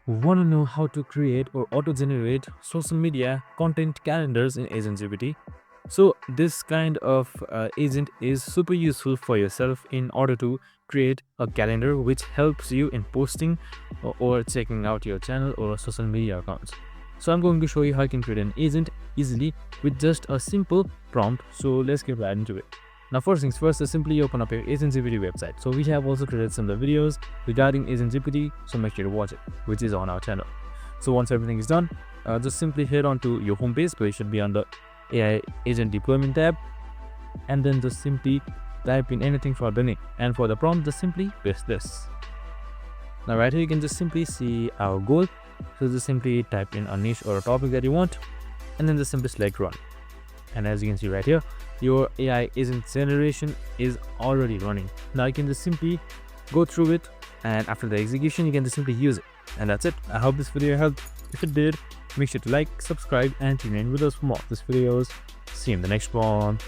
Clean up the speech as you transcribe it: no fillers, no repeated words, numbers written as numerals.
Want to know how to create or auto-generate social media content calendars in AgentGPT? So this kind of agent is super useful for yourself in order to create a calendar which helps you in posting or checking out your channel or social media accounts. So I'm going to show you how you can create an agent easily with just a simple prompt. So let's get right into it. Now first things first is simply open up your AgentGPT website. So we have also created some of the videos regarding AgentGPT, so make sure to watch it, which is on our channel. So once everything is done, just simply head on to your homepage where you should be on the AI agent deployment tab, and then just simply type in anything for the name, and for the prompt just simply paste this. Now right here you can just simply see our goal. So just simply type in a niche or a topic that you want, and then just simply select run. And as you can see right here, your AI agent generation is already running. Now you can just simply go through it, and after the execution you can just simply use it. And that's it. I hope this video helped. If it did, make sure to like, subscribe, and tune in with us for more of these videos. See you in the next one.